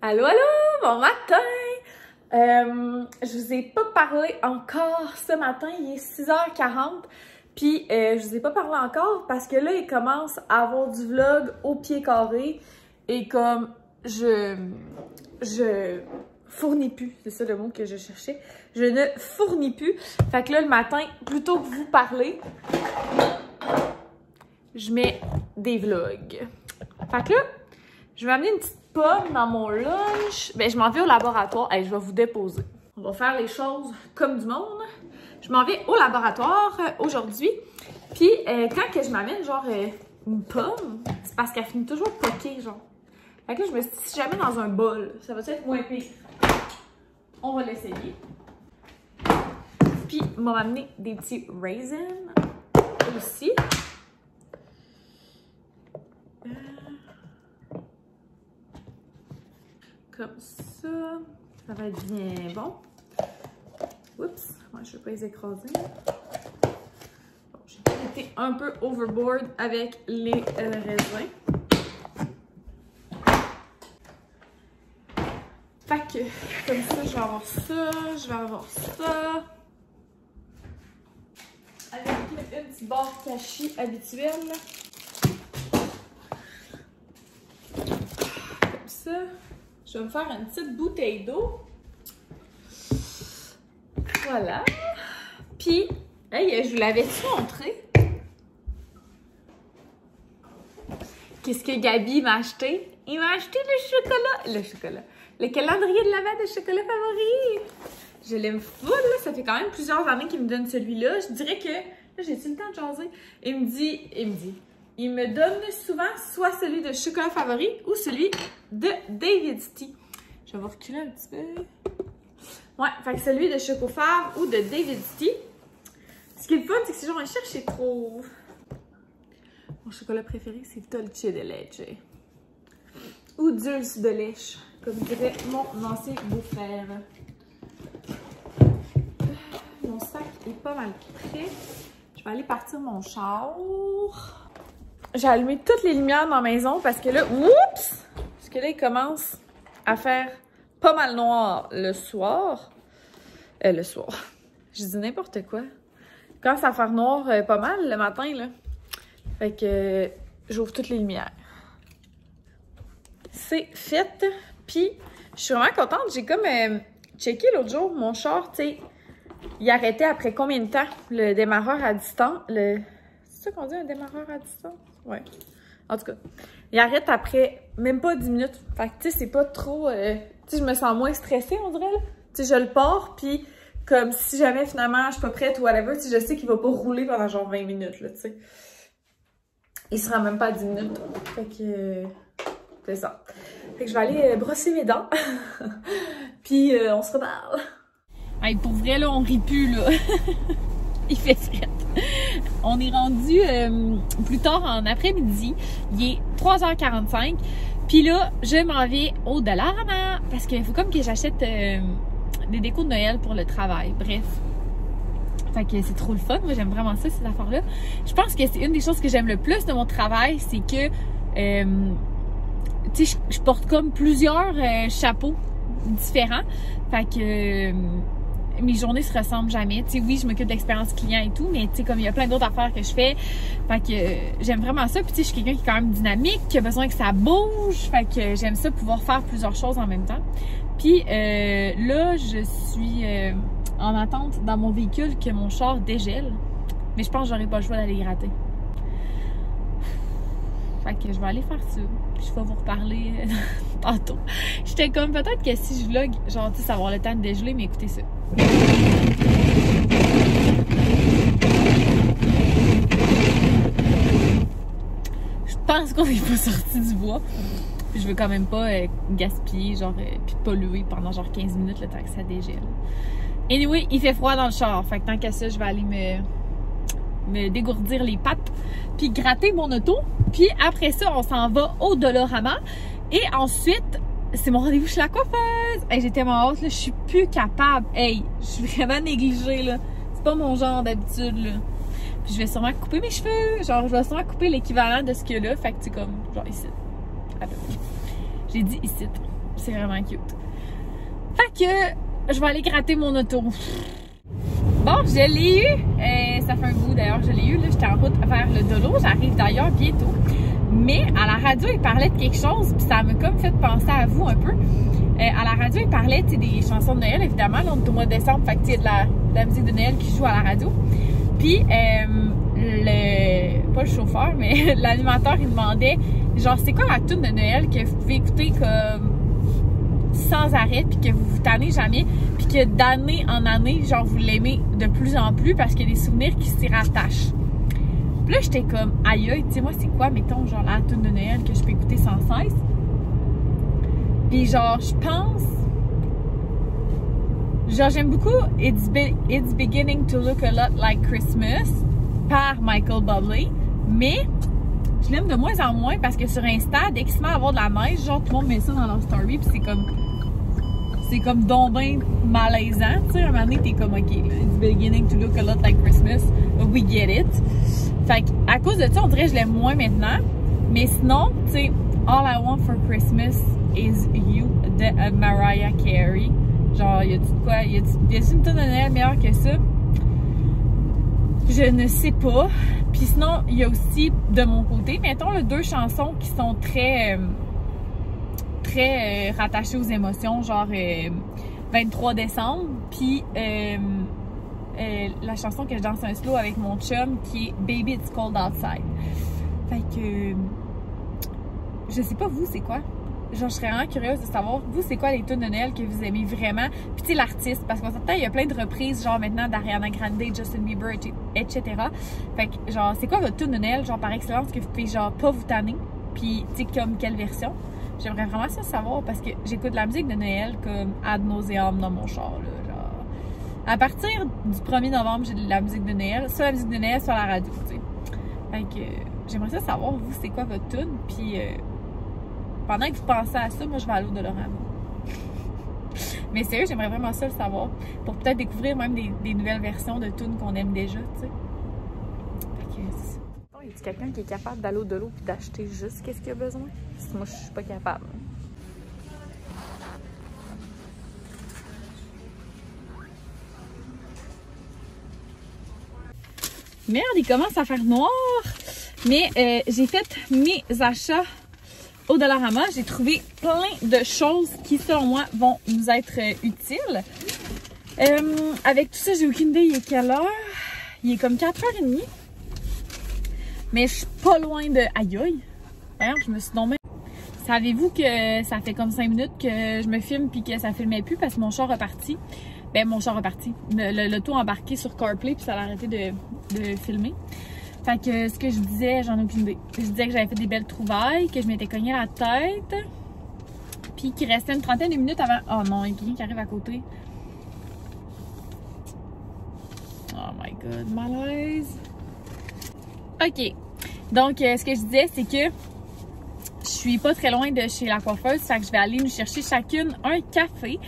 Allô, allô, bon matin! Je vous ai pas parlé encore ce matin, il est 6h40, puis je vous ai pas parlé encore parce que là, il commence à avoir du vlog au pied carré et comme je fournis plus, c'est ça le mot que je cherchais, je ne fournis plus. Fait que là, le matin, plutôt que vous parler, je mets des vlogs. Fait que là, je vais amener une petite pomme dans mon lunch. Ben, je m'en vais au laboratoire. Hey, je vais vous déposer. On va faire les choses comme du monde. Je m'en vais au laboratoire aujourd'hui. Puis, quand que je m'amène, genre, une pomme, c'est parce qu'elle finit toujours poquée, genre. Fait que là, je me suis dit, si jamais dans un bol, ça va être moins pire. On va l'essayer. Puis, on va m'amener des petits raisins aussi. Comme ça, ça va être bien bon. Oups, ouais, je ne vais pas les écraser. Bon, j'ai été un peu overboard avec les raisins. Fait que, comme ça, je vais avoir ça, je vais avoir ça. Avec une petite barre cachée habituelle. Comme ça. Je vais me faire une petite bouteille d'eau. Voilà. Puis, hey, je vous l'avais-tu montré? Qu'est-ce que Gabi m'a acheté? Il m'a acheté le calendrier de l'Avent de chocolat favori. Je l'aime full, là. Ça fait quand même plusieurs années qu'il me donne celui-là. Je dirais que, là, j'ai-tu le temps de jaser? Il me donne souvent soit celui de chocolat favori ou celui de David's-Tea. Je vais vous reculer un petit peu. Ouais, fait que celui de Chocofave ou de David's-Tea. Ce qui est le fun, c'est que si j'en cherche, c'est trop. Mon chocolat préféré, c'est Dolce de Leche. Ou Dulce de Leche, comme dirait mon ancien beau-frère. Mon sac est pas mal prêt. Je vais aller partir mon char. J'ai allumé toutes les lumières dans la maison parce que là, oups! Parce que là, il commence à faire pas mal noir le soir. Je dis n'importe quoi. Il commence à faire noir pas mal le matin, là. Fait que j'ouvre toutes les lumières. C'est fait. Puis, je suis vraiment contente. J'ai comme checké l'autre jour mon char, tu sais, il arrêtait après combien de temps le démarreur à distance? C'est ça qu'on dit, un démarreur à distance? Ouais. En tout cas, il arrête après même pas 10 minutes. Fait que, tu sais, c'est pas trop... tu sais, je me sens moins stressée, on dirait, là. Tu sais, je le pars, puis comme si jamais, finalement, je suis pas prête ou whatever, tu sais, je sais qu'il va pas rouler pendant genre 20 minutes, là, tu sais. Il sera même pas à 10 minutes. Fait que... c'est ça. Fait que je vais aller brosser mes dents. Puis, on se reparle. Hey, pour vrai, là, on rit plus, là. Il fait fret. On est rendu plus tard en après-midi. Il est 3h45. Puis là, je m'en vais au Dollarama parce qu'il faut comme que j'achète des décos de Noël pour le travail. Bref. Fait que c'est trop le fun. Moi, j'aime vraiment ça, ces affaires-là. Je pense que c'est une des choses que j'aime le plus de mon travail, c'est que tu sais, je porte comme plusieurs chapeaux différents. Fait que mes journées se ressemblent jamais. Tu sais, oui, je m'occupe de l'expérience client et tout, mais tu sais, comme il y a plein d'autres affaires que je fais, fait que j'aime vraiment ça. Puis tu sais, je suis quelqu'un qui est quand même dynamique, qui a besoin que ça bouge. Fait que j'aime ça, pouvoir faire plusieurs choses en même temps. Puis là, je suis en attente dans mon véhicule que mon char dégèle. Mais je pense que j'aurai pas le choix d'aller gratter. Fait que je vais aller faire ça. Puis je vais vous reparler tantôt. J'étais comme, peut-être que si je vlog, genre, tu sais, ça va avoir le temps de dégeler, mais écoutez ça. Je pense qu'on n'est pas sorti du bois. Puis je veux quand même pas gaspiller, genre, puis polluer pendant genre 15 minutes le temps que ça dégèle. Anyway, il fait froid dans le char. Fait que tant qu'à ça, je vais aller me dégourdir les pattes, puis gratter mon auto. Puis après ça, on s'en va au Dollarama. Et ensuite, c'est mon rendez-vous chez la coiffeuse. Hey, j'ai tellement hâte, là, je suis plus capable. Hey, je suis vraiment négligée, là. C'est pas mon genre d'habitude, là. Puis je vais sûrement couper mes cheveux. Genre, je vais sûrement couper l'équivalent de ce qu'il y a là. Fait que c'est comme, genre ici. À peu près. J'ai dit ici. C'est vraiment cute. Fait que je vais aller gratter mon auto. Bon, je l'ai eu. Ça fait un bout d'ailleurs, je l'ai eu. Là, j'étais en route vers le Dolo. J'arrive d'ailleurs bientôt. Mais à la radio, il parlait de quelque chose, puis ça m'a comme fait penser à vous un peu. À la radio, il parlait des chansons de Noël, évidemment. Là, on est au mois de décembre, fait que il y a de la musique de Noël qui joue à la radio. Puis, pas le chauffeur, mais l'animateur, il demandait, genre, c'est quoi la tune de Noël que vous pouvez écouter comme sans arrêt, puis que vous vous tannez jamais, puis que d'année en année, genre, vous l'aimez de plus en plus parce qu'il y a des souvenirs qui s'y rattachent. Puis là, j'étais comme, aïe aïe, tu sais, moi, c'est quoi, mettons, genre, la tune de Noël que je peux écouter sans cesse? Puis genre, je pense... Genre, j'aime beaucoup It's Beginning to Look a Lot Like Christmas par Michael Bublé, mais je l'aime de moins en moins parce que sur Insta, dès qu'il se met à avoir de la neige, genre, tout le monde met ça dans leur story, puis c'est comme donc ben malaisant, tu sais, à un moment donné, t'es comme, ok, It's Beginning to Look a Lot Like Christmas, we get it. Fait à cause de ça, on dirait que je l'aime moins maintenant, mais sinon, tu sais, All I Want for Christmas is You de Mariah Carey. Genre, y a-tu de quoi? Y a-tu une tonne de Noël meilleure que ça? Je ne sais pas. Puis sinon, il y a aussi, de mon côté, mettons, là, 2 chansons qui sont très rattachées aux émotions, genre 23 décembre, puis la chanson que je danse un slow avec mon chum qui est Baby It's Cold Outside. Fait que je sais pas vous c'est quoi. Genre je serais vraiment curieuse de savoir vous c'est quoi les tunes de Noël que vous aimez vraiment. Puis tu sais l'artiste parce qu'en certain il y a plein de reprises genre maintenant d'Ariana Grande, Justin Bieber, etc. Fait que genre c'est quoi votre tune de Noël genre par excellence que vous pouvez genre pas vous tanner. Puis tu sais comme quelle version. J'aimerais vraiment ça savoir parce que j'écoute de la musique de Noël comme ad nauseam dans mon char là. Genre à partir du 1er novembre j'ai de la musique de Noël, soit la musique de Noël soit la radio tu sais. Fait que j'aimerais ça savoir vous c'est quoi votre tune puis pendant que vous pensez à ça, moi je vais à l'eau de Laurent. Mais sérieux, j'aimerais vraiment ça le savoir. Pour peut-être découvrir même des nouvelles versions de tunes qu'on aime déjà, tu sais. Fait que c'est ça. Bon, y a-t-il quelqu'un qui est capable d'aller au-delà et d'acheter juste qu'est-ce qu'il a besoin? Parce que moi, je suis pas capable. Merde, il commence à faire noir! Mais j'ai fait mes achats au Dollarama, j'ai trouvé plein de choses qui, selon moi, vont nous être utiles. Avec tout ça, j'ai aucune idée il est quelle heure. Il est comme 4h30. Mais je suis pas loin de... Aïe aïe! D'ailleurs, je me suis tombée. Savez-vous que ça fait comme 5 minutes que je me filme puis que ça filmait plus parce que mon char reparti. Ben, mon char reparti. L'auto embarqué sur CarPlay puis ça a arrêté de filmer. Fait que ce que je disais, j'en ai aucune idée. Je disais que j'avais fait des belles trouvailles, que je m'étais cogné la tête, puis qu'il restait une trentaine de minutes avant... Oh non, il y a quelqu'un qui arrive à côté. Oh my god, malaise. Ok. Donc, ce que je disais, c'est que je suis pas très loin de chez la coiffeuse, fait que je vais aller nous chercher chacune un café.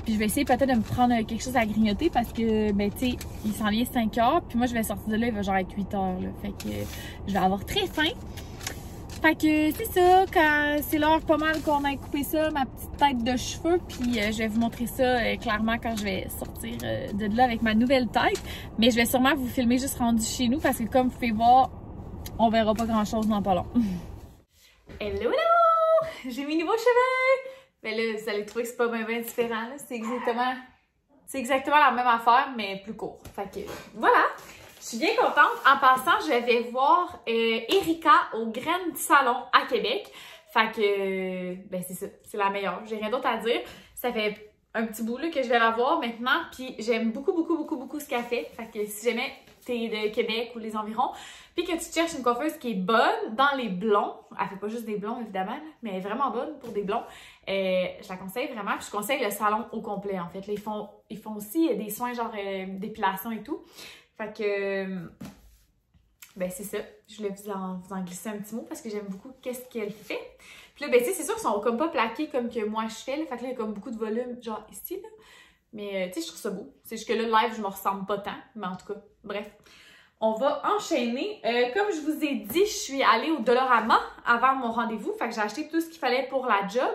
Puis je vais essayer peut-être de me prendre quelque chose à grignoter parce que, ben tu sais, il s'en vient 5h, puis moi je vais sortir de là, il va genre être 8h, là. Fait que je vais avoir très faim. Fait que c'est ça, quand c'est l'heure pas mal qu'on a coupé ça, ma petite tête de cheveux, puis je vais vous montrer ça clairement quand je vais sortir de là avec ma nouvelle tête. Mais je vais sûrement vous filmer juste rendu chez nous parce que comme vous pouvez voir, on verra pas grand-chose dans pas long. Hello, hello! J'ai mes nouveaux cheveux! Mais là, vous allez trouver que c'est pas bien différent. C'est exactement la même affaire, mais plus court. Fait que voilà! Je suis bien contente. En passant, je vais voir Erika au Graines Salon à Québec. Fait que, ben c'est ça, c'est la meilleure. J'ai rien d'autre à dire. Ça fait un petit bout là, que je vais la voir maintenant. Puis j'aime beaucoup ce qu'elle fait. Fait que si jamais t'es de Québec ou les environs, puis que tu cherches une coiffeuse qui est bonne dans les blonds, elle fait pas juste des blonds évidemment, mais elle est vraiment bonne pour des blonds, je la conseille vraiment. Puis je conseille le salon au complet en fait. Là, ils font aussi des soins genre d'épilation et tout. Fait que, ben c'est ça. Je voulais vous en glisser un petit mot parce que j'aime beaucoup qu'est-ce qu'elle fait. Puis là, ben tu sais, c'est sûr qu'ils sont comme pas plaqués comme que moi je fais. Là. Fait que là, il y a comme beaucoup de volume genre ici là. Mais tu sais, je trouve ça beau. C'est juste que là, live, je me ressemble pas tant. Mais en tout cas, bref. On va enchaîner. Comme je vous ai dit, je suis allée au Dollarama avant mon rendez-vous. Fait que j'ai acheté tout ce qu'il fallait pour la job.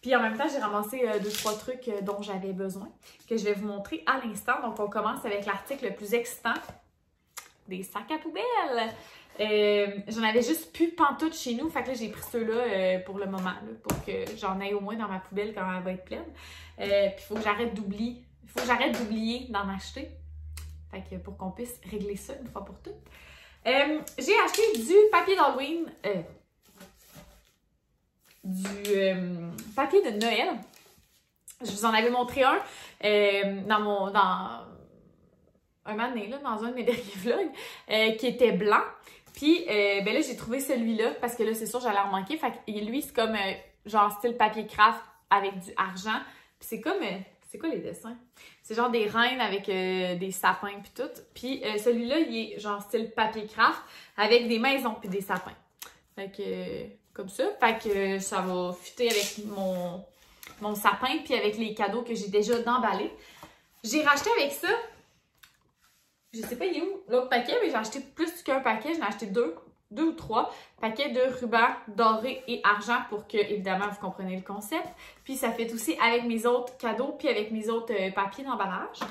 Puis en même temps, j'ai ramassé 2-3 trucs dont j'avais besoin, que je vais vous montrer à l'instant. Donc, on commence avec l'article le plus excitant, des sacs à poubelle. J'en avais juste plus pantoute chez nous. Fait que là, j'ai pris ceux-là pour le moment, là, pour que j'en aille au moins dans ma poubelle quand elle va être pleine. Puis, il faut que j'arrête d'oublier. Il faut que j'arrête d'oublier d'en acheter. Fait que pour qu'on puisse régler ça une fois pour toutes. J'ai acheté du papier d'Halloween. Papier de Noël. Je vous en avais montré un dans un moment donné, là, dans un de mes derniers vlogs, qui était blanc. Puis ben là, j'ai trouvé celui-là parce que là, c'est sûr, j'allais en manquer. Fait que lui, c'est comme genre style papier craft avec du argent. Puis c'est comme... c'est quoi les dessins? C'est genre des reines avec des sapins puis tout. Puis celui-là, il est genre style papier craft avec des maisons puis des sapins. Fait que comme ça. Fait que ça va fitter avec mon sapin puis avec les cadeaux que j'ai déjà d'emballés. J'ai racheté avec ça, je sais pas il est où l'autre paquet, mais j'ai acheté plus qu'un paquet. J'en ai acheté deux ou trois paquets de rubans dorés et argent pour que, évidemment, vous compreniez le concept. Puis ça fait aussi avec mes autres cadeaux puis avec mes autres papiers d'emballage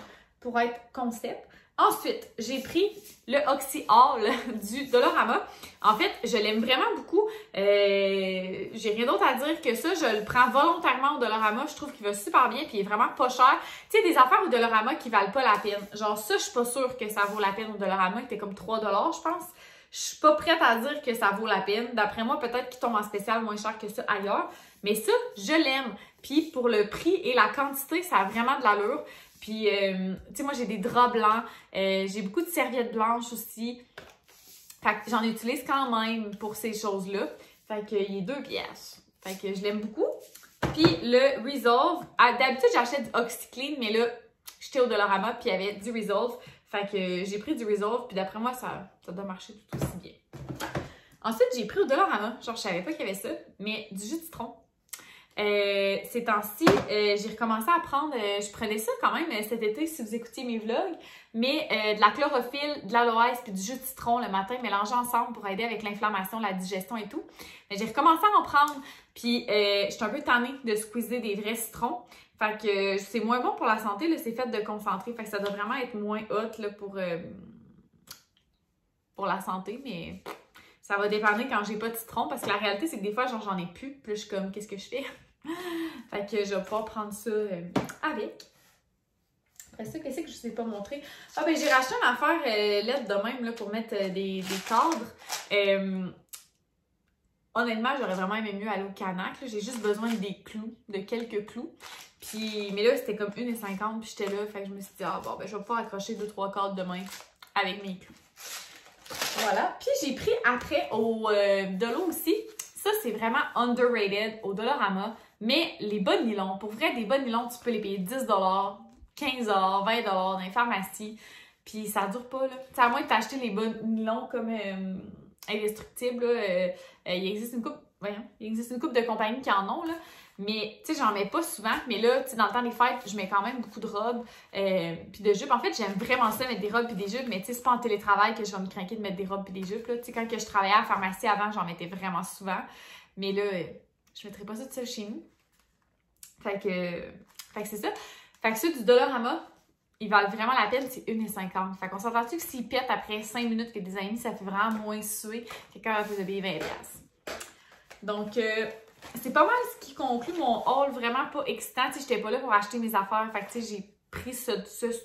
pour être concept. Ensuite, j'ai pris le Oxy All du Dollarama. En fait, je l'aime vraiment beaucoup. J'ai rien d'autre à dire que ça. Je le prends volontairement au Dollarama. Je trouve qu'il va super bien puis il est vraiment pas cher. Tu sais, des affaires au Dollarama qui valent pas la peine. Genre ça, je suis pas sûre que ça vaut la peine au Dollarama. C'était comme 3 $, je pense. Je suis pas prête à dire que ça vaut la peine. D'après moi, peut-être qu'il tombe en spécial moins cher que ça ailleurs. Mais ça, je l'aime. Puis pour le prix et la quantité, ça a vraiment de l'allure. Puis, tu sais, moi, j'ai des draps blancs. J'ai beaucoup de serviettes blanches aussi. Fait que j'en utilise quand même pour ces choses-là. Fait que il est 2 pièces. Fait que je l'aime beaucoup. Puis le Resolve. D'habitude, j'achète du OxyClean, mais là, j'étais au Dollarama puis il y avait du Resolve. Fait que j'ai pris du Resolve, puis d'après moi, ça doit marcher tout aussi bien. Ensuite, j'ai pris au Dollarama. Genre, je savais pas qu'il y avait ça, mais du jus de citron. Ces temps-ci, j'ai recommencé à prendre, je prenais ça quand même cet été si vous écoutiez mes vlogs, mais de la chlorophylle, de l'aloès puis du jus de citron le matin mélangé ensemble pour aider avec l'inflammation, la digestion et tout. Mais j'ai recommencé à en prendre, puis j'étais un peu tannée de squeezer des vrais citrons. Fait que c'est moins bon pour la santé, là, c'est fait de concentrer, fait que ça doit vraiment être moins hot là, pour la santé, mais ça va dépendre quand j'ai pas de citron, parce que la réalité, c'est que des fois, genre, j'en ai plus, puis je suis comme, qu'est-ce que je fais? Fait que je vais pouvoir prendre ça avec. Après ça, qu'est-ce que je ne vous ai pas montré? Ah, ben j'ai racheté une affaire LED de même là, pour mettre des cadres. Honnêtement, j'aurais vraiment aimé mieux aller au Canac. J'ai juste besoin des clous, de quelques clous. Puis, mais là, c'était comme 1,50 puis j'étais là. Fait que je me suis dit, ah bon, ben je vais pouvoir accrocher 2-3 cadres demain avec mes clous. Voilà. Puis j'ai pris après de l'eau aussi. Ça, c'est vraiment underrated au Dollarama. Mais les bas de nylon, pour vrai, des bas de nylon, tu peux les payer 10 $, 15 $, 20 $ dans les pharmacies. Puis ça dure pas, là. T'sais, à moins de t'acheter les bas de nylon comme indestructibles, là. Il existe une couple de compagnies qui en ont, là. Mais, tu sais, j'en mets pas souvent. Mais là, tu sais, dans le temps des fêtes, je mets quand même beaucoup de robes puis de jupes. En fait, j'aime vraiment ça, mettre des robes puis des jupes. Mais, tu sais, c'est pas en télétravail que je vais me craquer de mettre des robes puis des jupes, là. Tu sais, quand que je travaillais à la pharmacie avant, j'en mettais vraiment souvent. Mais là, je mettrais pas ça tout seul chez nous. Fait que c'est ça. Fait que ceux du Dollarama, ils valent vraiment la peine, c'est 1,50 $. Fait qu'on s'entend-tu que s'ils pètent après 5 minutes que des amis, ça fait vraiment moins suer que quand on peut payer 20 $. Donc, c'est pas mal ce qui conclut mon haul vraiment pas excitant. Tu sais, j'étais pas là pour acheter mes affaires. Fait que, tu sais, j'ai pris ça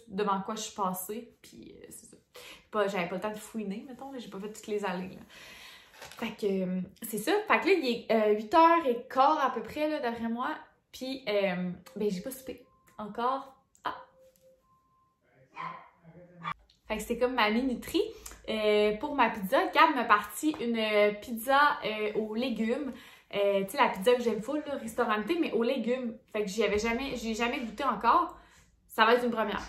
devant quoi je suis passée. Puis, c'est ça. J'avais pas le temps de fouiner, mettons. J'ai pas fait toutes les allées, là. Fait que, c'est ça. Fait que là, il est 8h15 à peu près, là, d'après moi. Puis, ben, j'ai pas soupé encore. Ah! Fait que c'est comme ma minuterie. Pour ma pizza, Gab m'a parti une pizza aux légumes. Tu sais, la pizza que j'aime full, là, restaurantée, mais aux légumes. Fait que j'ai jamais goûté encore. Ça va être une première.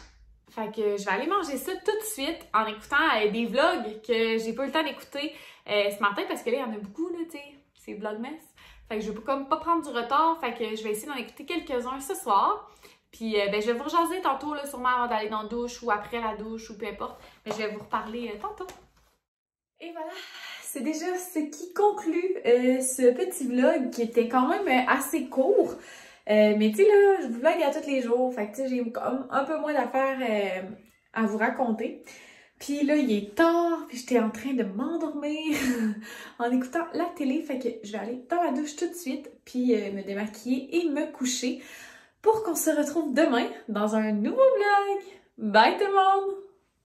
Fait que je vais aller manger ça tout de suite en écoutant des vlogs que j'ai pas eu le temps d'écouter ce matin parce que là, il y en a beaucoup, là, tu sais, c'est Vlogmas. Fait que je veux comme pas prendre du retard, fait que je vais essayer d'en écouter quelques-uns ce soir. Puis ben, je vais vous rejaser tantôt, là, sûrement avant d'aller dans la douche ou après la douche ou peu importe. Mais je vais vous reparler tantôt. Et voilà, c'est déjà ce qui conclut ce petit vlog qui était quand même assez court. Mais tu sais là, je vous vlog à tous les jours, fait que tu sais, j'ai comme un peu moins d'affaires à vous raconter. Puis là, il est tard, puis j'étais en train de m'endormir en écoutant la télé, fait que je vais aller dans la douche tout de suite, puis me démaquiller et me coucher pour qu'on se retrouve demain dans un nouveau vlog. Bye tout le monde!